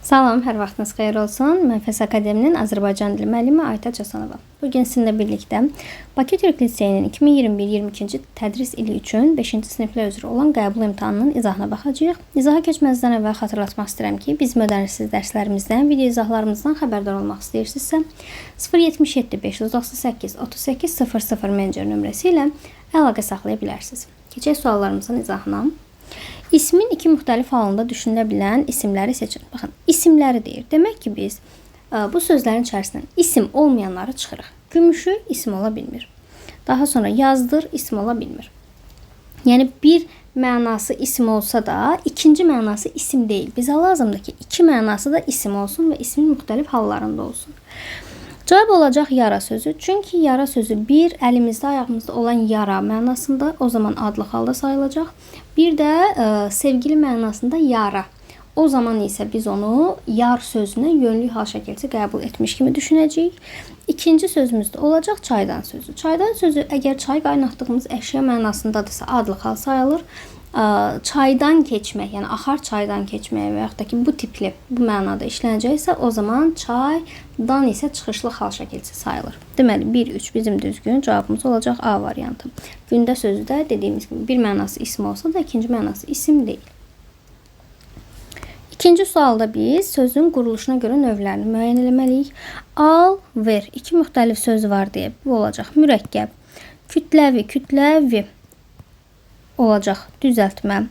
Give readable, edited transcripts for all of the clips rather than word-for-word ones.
Salam, hər vaxtınız xeyir olsun. Mən Fəs Akademinin Azərbaycan dili müəllimi Aytaç Hasanova. Bugün sizinlə birlikdə Bakı Türk Liseyinin 2021-22-ci tədris ili üçün 5-ci siniflər üzrə olan qəbul imtahanının izahına baxacağıq. İzaha keçməzdən əvvəl xatırlatmaq istəyirəm ki, biz ödənişsiz dərslərimizdən, video izahlarımızdan xəbərdar olmaq istəyirsinizsə, 077 598 38 00 mentor nömrəsi ilə əlaqə saxlaya bilərsiniz. Keçək suallarımızın izahına. İsmin iki müxtəlif halında düşünülə bilən isimləri seçin. Baxın, isimləri deyir. Demək ki, biz bu sözlərin içərisindən isim olmayanları çıxırıq. Gümüşü isim ola bilmir. Daha sonra yazdır isim ola bilmir. Yəni bir mənası isim olsa da ikinci mənası isim deyil. Bizə lazımdır ki, iki mənası da isim olsun və ismin müxtəlif hallarında olsun. Cavab olacaq yara sözü. Çünki yara sözü bir əlimizdə, ayağımızda olan yara mənasında, o zaman adlı halda sayılacaq. Bir də sevgili mənasında yara. O zaman isə biz onu yar sözünə yönlü hal şəkildə qəbul etmiş kimi düşünəcəyik. İkinci sözümüz də olacaq çaydan sözü. Çaydan sözü əgər çay qaynatdığımız əşya mənasındadırsa adlı hal sayılır. Çaydan keçmək, yəni axar çaydan keçməyə və yaxud da ki bu tipli, bu mənada işlənəcəksə, o zaman çaydan isə çıxışlı hal şəkildə sayılır. Deməli 1-3 bizim düzgün cavabımız olacaq A variantı. Gündə sözü də dediyimiz kimi bir mənası isim olsa da ikinci mənası isim deyil. İkinci sualda biz sözün quruluşuna görə növlərini müəyyən etməliyik. Al, ver. İki müxtəlif söz var deyə bu olacaq. Mürəkkəb, kütləvi olacaq düzəltmə.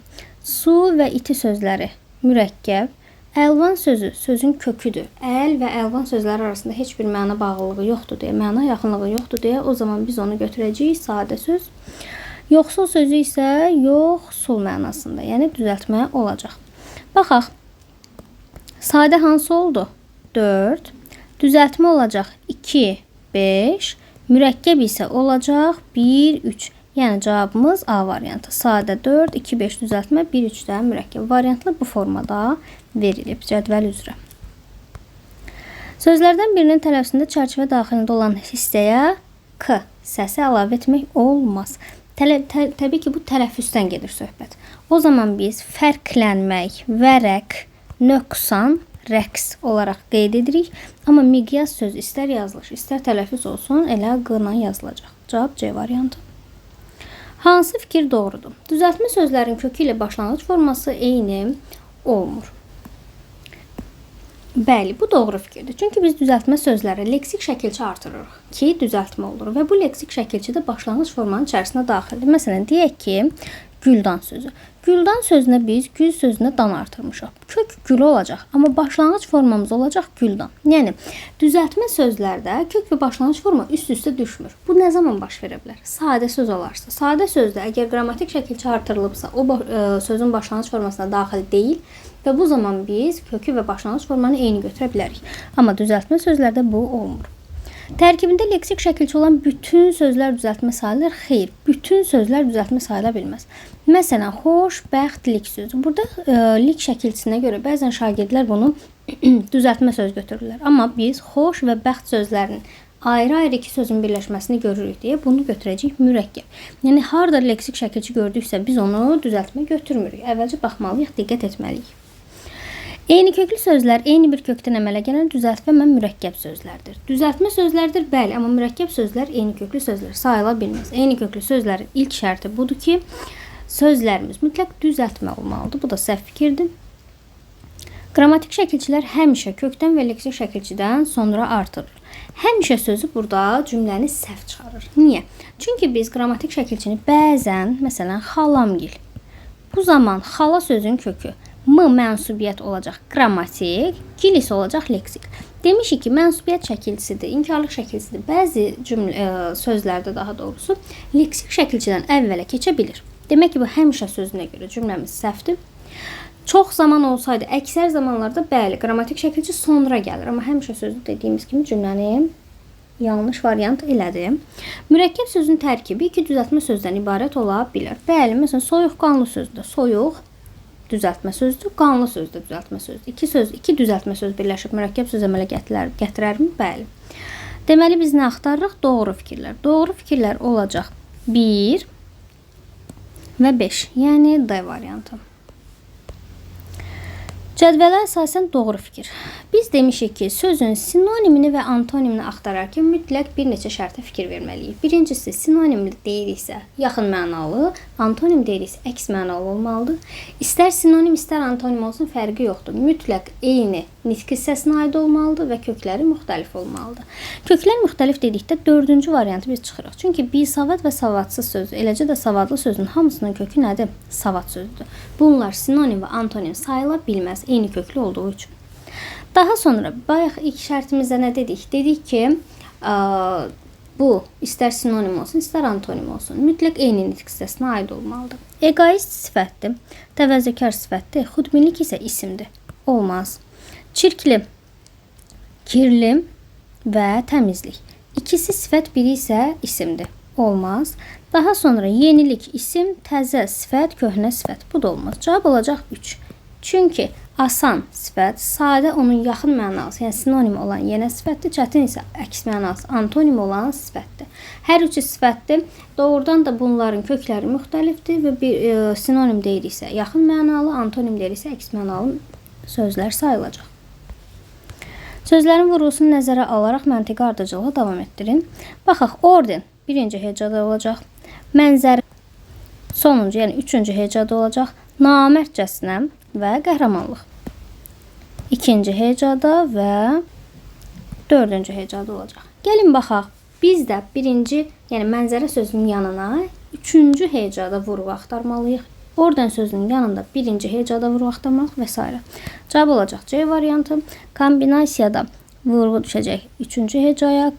Su və iti sözləri mürəkkəb. Əlvan sözü sözün köküdür. Əl və əlvan sözləri arasında heç bir məna bağlılığı yoxdur deyə, məna yaxınlığı yoxdur deyə, o zaman biz onu götürəcəyik sadə söz. Yoxsul sözü isə yoxsul mənasında, yəni düzəltmə olacaq. Baxaq. Sadə hansı oldu? 4. Düzəltmə olacaq 2, 5. Mürəkkəb isə olacaq 1, 3. Yəni cavabımız A variantı. Sadə 4, 2, 5 düzəltmə, 1, 3 də mürəkkəb variantlı bu formada verilib cədvəl üzrə. Sözlərdən birinin tələffüzündə çərçivə daxilində olan hissəyə K səsi əlavə etmək olmaz. Təbii ki, bu tələffüzdən gedir söhbət. O zaman biz fərqlənmək, vərəq, nöqsan, rəqs olaraq qeyd edirik. Amma miqyas söz istər yazılış, istər tələffüz olsun, elə Q-la yazılacaq. Cavab C variantı. Hansı fikir doğrudur? Düzəltmə sözlərin kökü ilə başlanğıc forması eyni olmur. Bəli, bu doğru fikirdir. Çünki biz düzəltmə sözləri leksik şəkilçi artırırıq ki, düzəltmə olur və bu leksik şəkilçi də başlanğıc formanın içərisinə daxildir. Məsələn, deyək ki, güldan sözü. Güldan sözünə biz gül sözünə dan artırmışıq. Kök gül olacaq, amma başlanğıc formamız olacaq güldan. Yəni, düzəltmə sözlərdə kök və başlanğıc forma üst-üstə düşmür. Bu nə zaman baş verə bilər? Sadə söz olarsa. Sadə sözdə əgər qrammatik şəkilçi artırılıbsa, o sözün başlanğıc formasına daxil deyil və bu zaman biz kökü və başlanğıc formanı eyni götürə bilərik. Amma düzəltmə sözlərdə bu olmur. Tərkibində leksik şəkilçi olan bütün sözlər düzəltmə sayılır. Xeyr, bütün sözlər düzəltmə sayıla bilməz. Məsələn, xoş, bəxt, lik sözü. Burada lik şəkilçisinə görə bəzən şagirdlər bunu düzəltmə söz götürürlər. Amma biz xoş və bəxt sözlərinin ayrı-ayrı iki sözün birləşməsini görürük deyə bunu götürəcəyik mürəkkəb. Yəni, harada leksik şəkilçi gördüksə biz onu düzəltmə götürmürük. Əvvəlcə baxmalıyıq, diqqət etməliyik. Eyni köklü sözlər eyni bir kökdən əmələ gələn düzəltmə və mürəkkəb sözlərdir. Düzəltmə sözlərdir, bəli, amma mürəkkəb sözlər eyni köklü sözlər sayıla bilməz. Eyni köklü sözlərin ilk şərti budur ki, sözlərimiz mütləq düzəltmə olmalıdır. Bu da səhv fikirdir. Qrammatik şəkilçilər həmişə kökdən və leksik şəkilçidən sonra artırır. Həmişə sözü burada cümləni səhv çıxarır. Niyə? Çünki biz qrammatik şəkilçini bəzən, məsələn, xalamgil. Bu zaman xala sözün kökü M mənsubiyyət olacaq qrammatik, gil isə olacaq leksik. Demişik ki, mənsubiyyət şəkilçisidir, inkarlıq şəkilçisidir. Bəzi sözlərdə daha doğrusu leksik şəkilçidən əvvələ keçə bilir. Demək ki, bu həmişə sözünə görə cümləmiz səhvdir. Çox zaman olsaydı, əksər zamanlarda bəli, qrammatik şəkilçi sonra gəlir. Amma həmişə sözü dediyimiz kimi cümləni yanlış variant elədim. Mürəkkəb sözün tərkibi iki düzəltmə sözdən ibarət ola bilər. Bəli, məsələn, soyuqqanlı sözdür. Soyuq düzəltmə sözdür, qanlı sözdür düzəltmə sözdür. İki düzəltmə söz birləşib mürəkkəb söz əmələ gətirərmi? Bəli. Deməli, biz nə axtarırıq? Doğru fikirlər. Doğru fikirlər olacaq 1 və 5, yəni D variantı. Cədvələ əsasən doğru fikir. Biz demişik ki, sözün sinonimini və antonimini axtararkən mütləq bir neçə şərtə fikir verməliyik. Birincisi, sinonimli deyiriksə yaxın mənalı, antonim deyiriksə əks mənalı olmalıdır. İstər sinonim, istər antonim olsun, fərqi yoxdur. Mütləq eyni nitq hissəsinə aid olmalıdır və kökləri müxtəlif olmalıdır. Köklər müxtəlif dedikdə dördüncü variantı biz çıxırıq. Çünki bisavad və savadsız söz, eləcə də savadlı sözün hamısının kökü nədir? Savad sözdür. Bunlar sinonim və antonim sayıla bilməz, eyni köklü olduğu üçün. Daha sonra bayaq ilk şərtimizdə nə dedik? Dedik ki, bu istər sinonim olsun, istər antonim olsun, mütləq eyni nitq hissəsinə aid olmalıdır. Egoist sifətdir, təvəzzökar sifətdir, xudbinlik isə isimdir. Olmaz. Çirkli, kirli və təmizlik. İkisi sifət, biri isə isimdir. Olmaz. Daha sonra yenilik, isim, təzə sifət, köhnə sifət. Bu da olmaz. Cavab olacaq 3. Çünki asan sifət, sadə onun yaxın mənalısı, yəni sinonim olan yenə sifətdir, çətin isə əks mənalısı, antonim olan sifətdir. Hər üçü sifətdir. Doğrudan da bunların kökləri müxtəlifdir və bir sinonim deyiriksə yaxın mənalı, antonim deyiriksə əks mənalı sözlər sayılacaq. Sözlərin vurğusunu nəzərə alaraq məntiqi ardıcılığı davam etdirin. Baxaq, orden birinci hecada olacaq. Mənzər sonuncu, yəni üçüncü hecada olacaq. Namərdcəsinə və qəhrəmanlıq. İkinci hecada və dördüncü hecada olacaq. Gəlin baxaq. Biz də birinci, yəni mənzərə sözünün yanına üçüncü hecada vurğu axtarmalıyıq. Orden sözünün yanında birinci hecada vurğu axtarmalıyıq və s. Cavab olacaq C variantı. Kombinasiyada vurğu düşəcək üçüncü hecaya,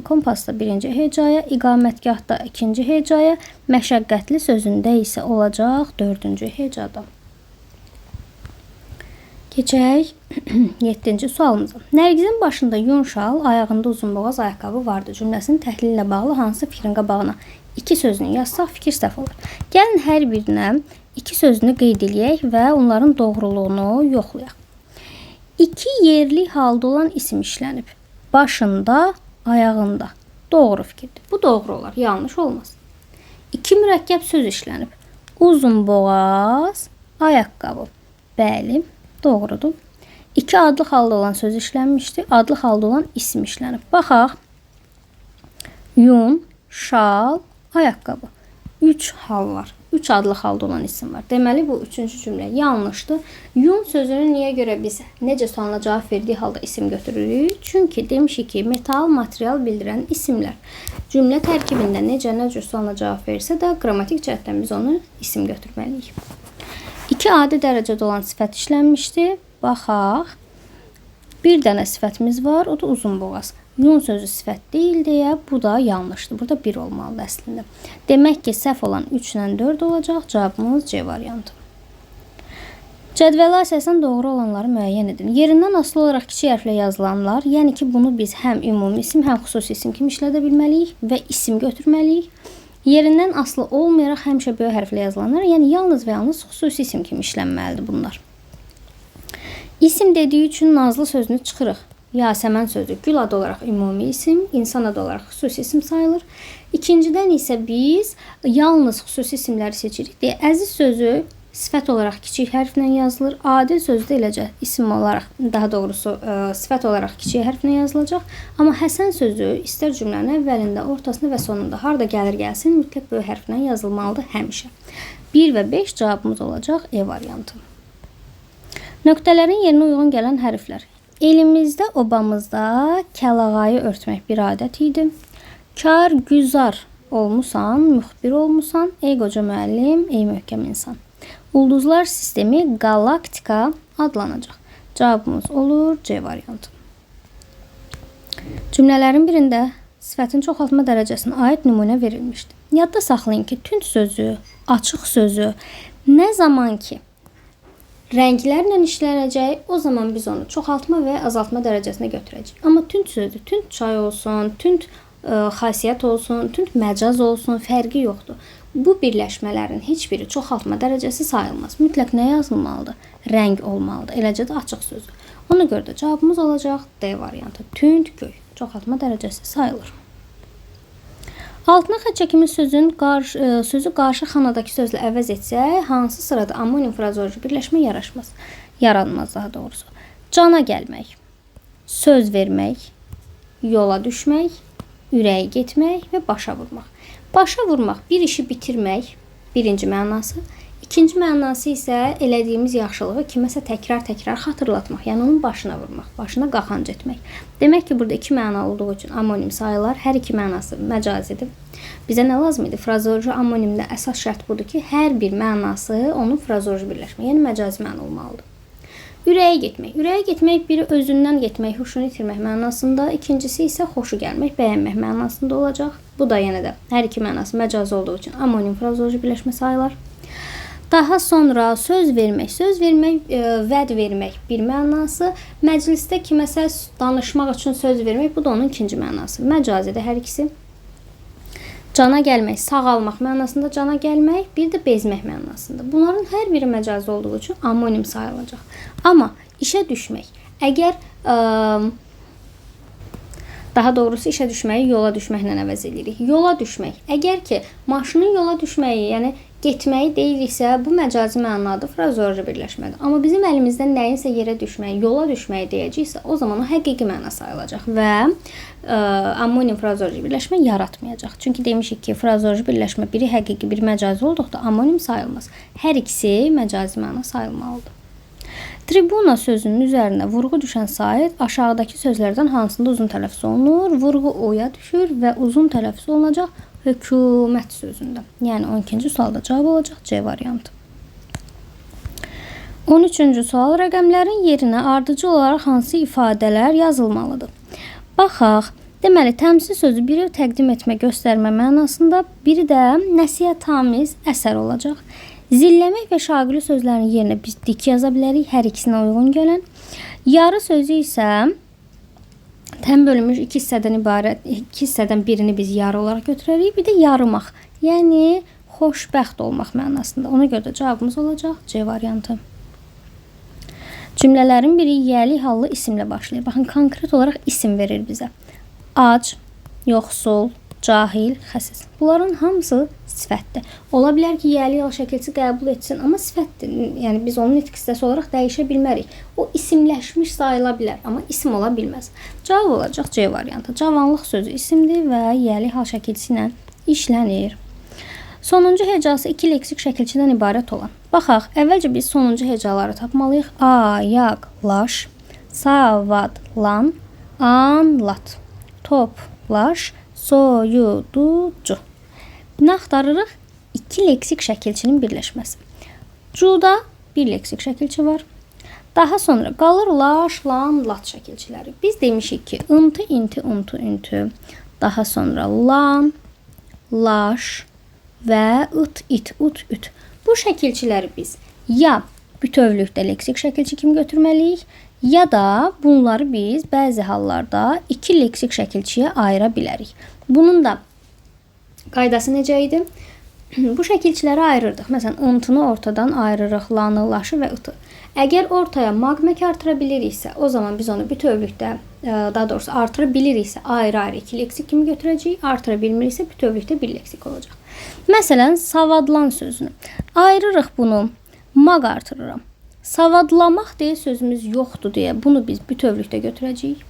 kompasda birinci hecaya, iqamətgahda ikinci hecaya, məşəqqətli sözündə isə olacaq dördüncü hecada. Keçək 7-ci sualımıza. Nərgizin başında yun şal, ayağında uzunboğaz ayaqqabı vardı cümləsinin təhlili ilə bağlı hansı fikrin qabağına iki sözünü yazsaq fikir səhv olur. Gəlin hər birinə iki sözünü qeyd edək və onların doğruluğunu yoxlayaq. İki yerli halda olan isim işlənib. Başında, ayağında. Doğru fikirdir. Bu doğru olar, yanlış olmaz. İki mürəkkəb söz işlənib. Uzunboğaz, ayaqqabı. Bəli, doğrudur. İki adlı halda olan söz işlənmişdir. Adlı halda olan isim işlənib. Baxaq. Yun, şal, ayaqqabı. 3 hal var. 3 adlı halda olan isim var. Deməli bu üçüncü cümlə yanlışdır. Yun sözünü niyə görə biz necə sualına cavab verdiyi halda isim götürürük? Çünki demişik ki, metal, material bildirən isimlər cümlə tərkibində necə sualına cavab verirsə də qrammatik cəhətdən biz onu isim götürməliyik. 2 adi dərəcədə olan sifət işlənmişdir. Baxaq. Bir dənə sifətimiz var, o da uzunboğaz. Yun sözü sifət deyil deyə bu da yanlışdır. Burada 1 olmalıdır əslində. Demək ki, səhv olan 3 ilə 4 olacaq. Cavabımız C variantı. Cədvələ əsasən doğru olanları müəyyən edin. Yerindən asılı olaraq kiçik hərflə yazılanlar, yəni ki, bunu biz həm ümumi isim, həm xüsusi isim kimi işlədə bilməliyik və isim götürməliyik. Yerindən asılı olmayaraq həmişə böyük hərflə yazılanlar, yəni yalnız və yalnız xüsusi isim kimi işlənməlidir bunlar. İsim dediyi üçün nazlı sözünü çıxırıq. Yasəmən sözü gül adı olaraq ümumi isim, insan adı olaraq xüsusi isim sayılır. İkincidən isə biz yalnız xüsusi isimləri seçirik deyə əziz sözü sifət olaraq kiçik hərflə yazılır. Adil sözü də eləcə isim olaraq, daha doğrusu sifət olaraq kiçik hərflə yazılacaq. Amma Həsən sözü istər cümlənin əvvəlində, ortasında və sonunda harda gəlir gəlsin mütləq böyük hərflə yazılmalıdır həmişə. 1 və 5 cavabımız olacaq E variantı. Nöqtələrin yerinə uyğun gələn hərflər. Elimizdə, obamızda kəlağayı örtmək bir adət idi. Kar, güzar olmusan, müxbir olmusan, ey qoca müəllim, ey möhkəm insan. Ulduzlar sistemi galaktika adlanacaq. Cavabımız olur C variantı. Cümlələrin birində sifətin çoxaltma dərəcəsinə aid nümunə verilmişdir. Yadda saxlayın ki, tünd sözü, açıq sözü nə zaman ki rənglərlə işlənəcək, o zaman biz onu çoxaltma və azaltma dərəcəsinə götürəcəyik. Amma tünd sözü, tünd çay olsun, tünd xasiyyət olsun, tünd məcaz olsun, fərqi yoxdur. Bu birləşmələrin heç biri çoxaltma dərəcəsi sayılmaz. Mütləq nə yazılmalıdır? Rəng olmalıdır. Eləcə də açıq sözü. Ona görə də cavabımız olacaq D variantı. Tünd, göy. Çoxaltma dərəcəsi sayılır. Altına xətt çəkilmiş sözü qarşı xanadakı sözlə əvəz etsək, hansı sırada amonim frazoloji birləşmə yaraşmaz? yaranmaz daha doğrusu. Cana gəlmək, söz vermək, yola düşmək, ürəyə getmək və başa vurmaq. Başa vurmaq, bir işi bitirmək, birinci mənası. İkinci mənası isə elədiyimiz yaxşılığı kiməsə təkrar xatırlatmaq, yəni onun başına vurmaq, başına qaxanc etmək. Demək ki, burada iki məna olduğu üçün amonim sayılar, hər iki mənası məcazidir. Bizə nə lazım idi? Frazoloji amonimdə əsas şərt budur ki, hər bir mənası onun frazoloji birləşmə, yəni məcazi məna olmalıdır. Ürəyə getmək. Ürəyə getmək biri özündən getmək, xoşunu itirmək mənasında, ikincisi isə xoşu gəlmək, bəyənmək mənasında olacaq. Bu da yenə də hər iki mənası məcazi olduğu üçün amonim frazoloji birləşmə sayılar. Daha sonra söz vermək. Söz vermək, vəd vermək bir mənası. Məclisdə kiməsə danışmaq üçün söz vermək, bu da onun ikinci mənası. Məcazidir hər ikisi. Cana gəlmək, sağalmaq mənasında cana gəlmək, bir də bezmək mənasında. Bunların hər biri məcazi olduğu üçün amonim sayılacaq. Amma işə düşmək. Əgər daha doğrusu işə düşməyi yola düşməklə əvəz edirik. Yola düşmək. Əgər ki, maşının yola düşməyi, yəni getməyi deyiriksə, bu məcazi mənadır, frazoloji birləşmədir. Amma bizim əlimizdən nəyinsə yerə düşməyi, yola düşməyi deyəcəksə, o zaman o həqiqi məna sayılacaq və amonim frazoloji birləşmə yaratmayacaq. Çünki demişik ki, frazoloji birləşmə biri həqiqi, biri məcazi olduqda amonim sayılmaz. Hər ikisi məcazi məna sayılmalıdır. Tribuna sözünün üzərinə vurğu düşən sair aşağıdakı sözlərdən hansında uzun tələffüz olunur? Vurğu o'ya düşür və uzun tələffüz olunacaq hökumət sözündə. Yəni 12-ci sualda cavab olacaq C variantı. 13-cü sual, rəqəmlərin yerinə ardıcıl olaraq hansı ifadələr yazılmalıdır? Baxaq, deməli təmsil sözü biri təqdim etmə, göstərmə mənasında, biri də nəsihətamiz əsər olacaq. Zilləmək və şaqili sözlərin yerinə biz dik yaza bilərik, hər ikisinə uyğun gələn. Yarı sözü isə təm bölünmüş iki hissədən ibarət, iki hissədən birini biz yarı olaraq götürərik, bir də yarımaq, yəni xoşbəxt olmaq mənasında. Ona görə də cavabımız olacaq C variantı. Cümlələrin biri yiyəli hallı isimlə başlayır. Baxın, konkret olaraq isim verir bizə. Ac, yoxsul, cahil, xəsis. Bunların hamısı sifətdir. Ola bilər ki, yiyəli hal şəkilçi qəbul etsin, amma sifətdir. Yəni biz onun nitq hissəsi olaraq dəyişə bilmərik. O isimləşmiş sayıla bilər, amma isim ola bilməz. Cavab olacaq C variantı. Cavanlıq sözü isimdir və yiyəli hal şəkilçisi ilə işlənir. Sonuncu hecası iki leksik şəkilçidən ibarət olan. Baxaq, əvvəlcə biz sonuncu hecaları tapmalıyıq. Ayaqlaş, savadlan, anlat, toplaş, soyuducu. Nə axtarırıq? İki leksik şəkilçinin birləşməsi. Cuda bir leksik şəkilçi var. Daha sonra qalır laş, lan, lat şəkilçiləri. Biz demişik ki, ıntı, inti, untu, üntü. Daha sonra lan, laş və it, it, ut, üt. Bu şəkilçiləri biz ya bütövlükdə leksik şəkilçi kimi götürməliyik, ya da bunları biz bəzi hallarda iki leksik şəkilçiyə ayıra bilərik. Bunun da qaydası necə idi? Bu şəkilçiləri ayırırdıq. Məsələn, ıntını ortadan ayırırıq, lanı, laşı və ıtı. Əgər ortaya magmək artıra biliriksə, o zaman biz onu bütövlükdə, daha doğrusu artıra biliriksə, ayrı-ayrı iki leksik kimi götürəcəyik. Artıra bilmiriksə, bütövlükdə bir leksik olacaq. Məsələn, savadlan sözünü. Ayırırıq bunu, mag artırıram. Savadlamaq deyə sözümüz yoxdur deyə bunu biz bütövlükdə götürəcəyik.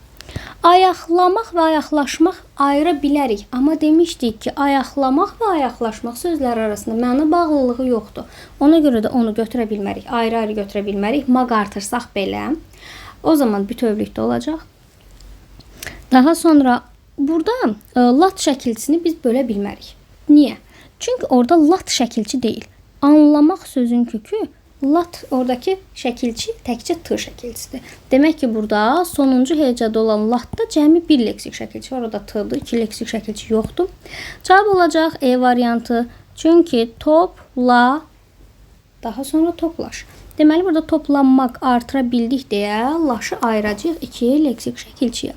Ayaqlamaq və ayaqlaşmaq ayıra bilərik. Amma demişdik ki, ayaqlamaq və ayaqlaşmaq sözləri arasında məna bağlılığı yoxdur. Ona görə də onu götürə bilmərik. Ayrı-ayrı götürə bilmərik. Mag artırsaq belə, o zaman bütövlükdə olacaq. Daha sonra burada lat şəkilçisini biz bölə bilmərik. Niyə? Çünki orada lat şəkilçi deyil. Anlamaq sözün kökü lat, oradakı şəkilçi təkcə t şəkilçisidir. Demək ki, burada sonuncu hecada olan latda cəmi bir leksik şəkilçi var. Orada t'dır, iki leksik şəkilçi yoxdur. Cavab olacaq E variantı. Çünki topla, daha sonra toplaş. Deməli, burada toplanmaq artıra bildik deyə laşı ayıracaq iki leksik şəkilçiyə.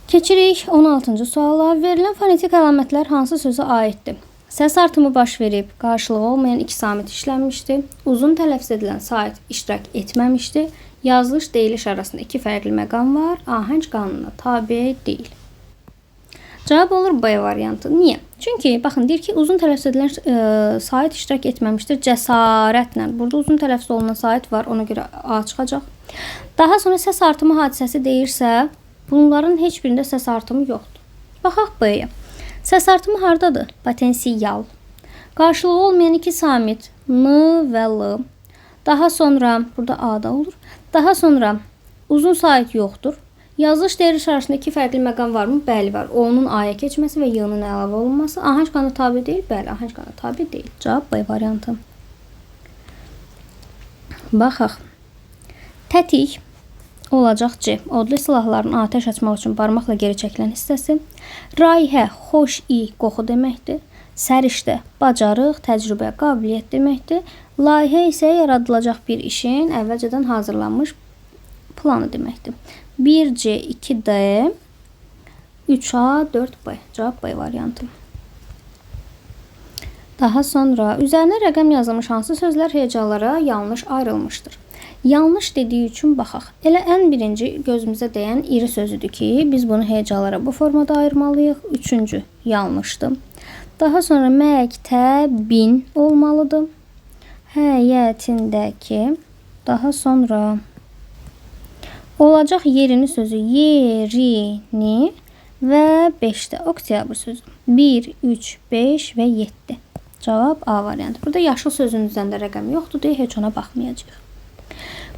Keçirik 16-cı suala. Verilən fonetik əlamətlər hansı sözə aiddir? Səs artımı baş verib, qarşılığı olmayan iki samit işlənmişdi. Uzun tələffüz edilən sait iştirak etməmişdi. Yazılış, deyiliş arasında iki fərqli məqam var. Ahəng qanununa tabe deyil. Cavab olur B variantı. Niyə? Çünki baxın deyir ki, uzun tələffüz edilən sait iştirak etməmişdir cəsarətlə. Burada uzun tələffüz olunan sait var, ona görə A çıxacaq. Daha sonra səs artımı hadisəsi deyirsə, bunların heç birində səs artımı yoxdur. Baxaq B-yə. Səs artımı hardadır? Potensial. Qarşılığı olmayan iki samit M və L. Daha sonra burada A-da olur. Daha sonra uzun sait yoxdur. Yazılış dəyəri içərisində iki fərqli məqam varmı? Bəli var. O-nun A-ya keçməsi və Y-nin əlavə olunması. Ahəng qanuna tabe deyil? Bəli, ahəng qanuna tabe deyil. Cavab B variantı. Baxaq. Tətik olacaq C. Odlu silahların atəş açmaq üçün barmaqla geri çəkilən hissəsi. Rayihə, xoş i, qoxu deməkdir. Səriştə, bacarıq, təcrübə, qabiliyyət deməkdir. Layihə isə yaradılacaq bir işin əvvəlcədən hazırlanmış planı deməkdir. 1C, 2D, 3A, 4B. Cavab B variantı. Daha sonra üzərinə rəqəm yazılmış hansı sözlər hecalara yanlış ayrılmışdır? Yanlış dediyi üçün baxaq. Elə ən birinci gözümüzə dəyən iri sözüdür ki, biz bunu hecalara bu formada ayırmalıyıq. Üçüncü yanlışdır. Daha sonra məktəbin olmalıdır. Həyətindəki. Daha sonra olacaq yerini sözü yerini və 5-də oktyabr sözü. 1, 3, 5 və 7. Cavab A variantı. Burada yaşıl sözünün üzərində rəqəm yoxdur deyə heç ona baxmayacağıq.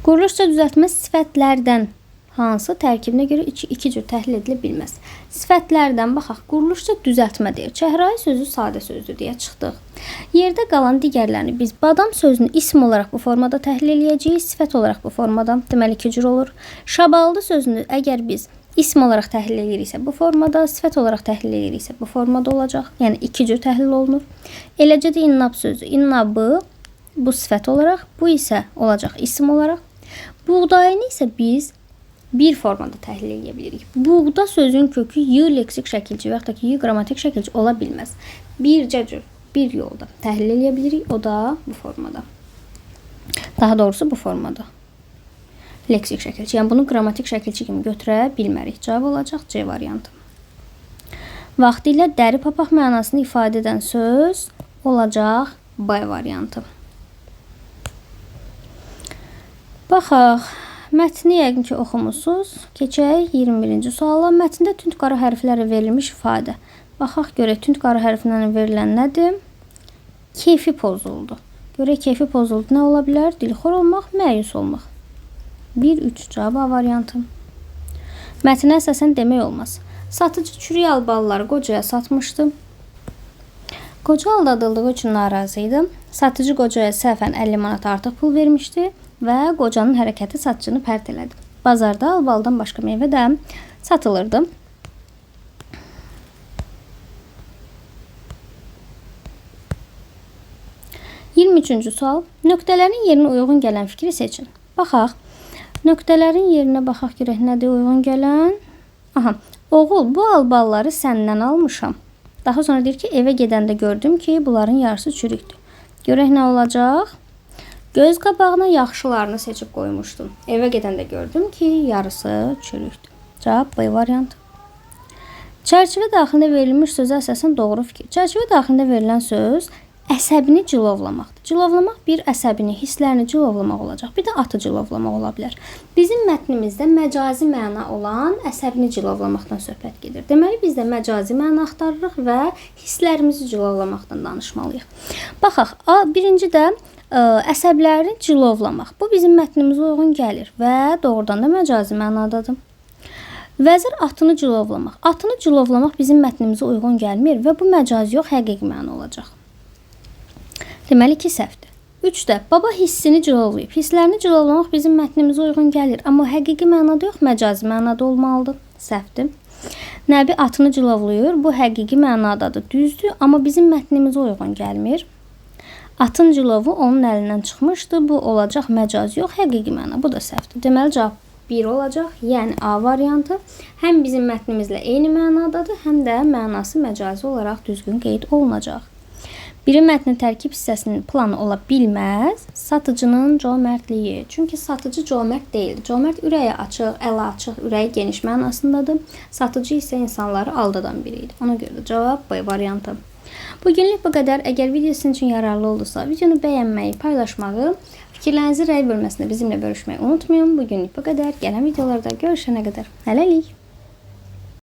Quruluşca düzəltmə sifətlərdən hansı tərkibinə görə iki cür təhlil edilə bilməz? Sifətlərdən baxaq. Quruluşca düzəltmə deyir. Çəhrayı sözü sadə sözdür deyə çıxdıq. Yerdə qalan digərlərini biz badam sözünü ism olaraq bu formada təhlil edəcəyik, sifət olaraq bu formada. Deməli iki cür olur. Şabaldı sözünü əgər biz ism olaraq təhlil ediriksə bu formada, sifət olaraq təhlil ediriksə bu formada olacaq. Yəni iki cür təhlil olunur. Eləcə də innab sözü. İnnabı bu sifət olaraq, bu isə olacaq isim olaraq. Buğdayını isə biz bir formada təhlil edə bilirik. Buğda sözün kökü y leksik şəkilçi və yaxud da ki, y qrammatik şəkilçi ola bilməz. Bircə cür, bir yolda təhlil edə bilirik. O da bu formada. Daha doğrusu bu formada. Leksik şəkilçi. Yəni bunu qrammatik şəkilçi kimi götürə bilmərik. Cavab olacaq C variantı. Vaxtilə dəri papaq mənasını ifadə edən söz olacaq B variantı. Baxaq. Mətni yəqin ki oxumusunuz. Keçək 21-ci suala. Mətndə tünd qara hərflərə verilmiş ifadə. Baxaq görək tünd qara hərflərə verilən nədir? Keyfi pozuldu. Görək keyfi pozuldu nə ola bilər? Dilxor olmaq, məyus olmaq. 1-3 cavab A variantı. Mətnə əsasən demək olmaz. Satıcı çürük albalıları qocaya satmışdı. Qoca aldadıldığı üçün narazı idi. Satıcı qocaya səhvən 50 manat artıq pul vermişdi və qocanın hərəkəti satıcını pərt elədi. Bazarda albalıdan başqa meyvə də satılırdı. Üçüncü sual. Nöqtələrin yerinə uyğun gələn fikri seçin. Baxaq. Nöqtələrin yerinə baxaq görək nədir uyğun gələn? Aha. Oğul, bu albalıları səndən almışam. Daha sonra deyir ki, evə gedəndə gördüm ki, bunların yarısı çürükdür. Görək nə olacaq? Göz qabağına yaxşılarını seçib qoymuşdum. Evə gedəndə gördüm ki, yarısı çürükdür. Cavab B variantı. Çərçivə daxilində verilmiş sözə əsasən doğru fikir. Çərçivə daxilində verilən söz əsəbini cilovlamaqdır. Cilovlamaq bir əsəbini, hisslərini cilovlamaq olacaq. Bir də atı cilovlamaq ola bilər. Bizim mətnimizdə məcazi məna olan əsəbini cilovlamaqdan söhbət gedir. Deməli, biz də məcazi məna axtarırıq və hisslərimizi cilovlamaqdan danışmalıyıq. Baxaq, birinci də əsəblərini cilovlamaq. Bu bizim mətnimizə uyğun gəlir və doğrudan da məcazi mənadadır. Vəzir atını cilovlamaq. Atını cilovlamaq bizim mətnimizə uyğun gəlmir və bu məcazi yox, həqiqi məna olacaq. Deməli ki, səhvdir. 3-də baba hissini cilovlayıb. Hisslərini cilovlamaq bizim mətnimizə uyğun gəlir. Amma həqiqi mənada yox, məcazi mənada olmalıdır. Səhvdir. Nəbi atını cilovlayır. Bu həqiqi mənadadır. Düzdür, amma bizim mətnimizə uyğun gəlmir. Atın cilovu onun əlindən çıxmışdı. Bu olacaq məcazi yox, həqiqi məna. Bu da səhvdir. Deməli, cavab 1 olacaq. Yəni A variantı həm bizim mətnimizlə eyni mənadadır, həm də mənası məcazi olaraq düzgün qeyd olunacaq. Biri mətnin tərkib hissəsinin planı ola bilməz. Satıcının cömertliyi. Çünki satıcı cömert deyil. Cömert ürəyə açıq, ələ açıq, ürəyi geniş mənasındadır. Satıcı isə insanları aldadan biridir. Ona görə də cavab B variantı. Bugünlük bu qədər. Əgər video sizin üçün yararlı oldusa, videonu bəyənməyi, paylaşmağı, fikirlərinizi rəy bölməsində bizimlə bölüşməyi unutmayın. Bugünlük bu qədər. Gələn videolarda görüşənə qədər. Hələlik.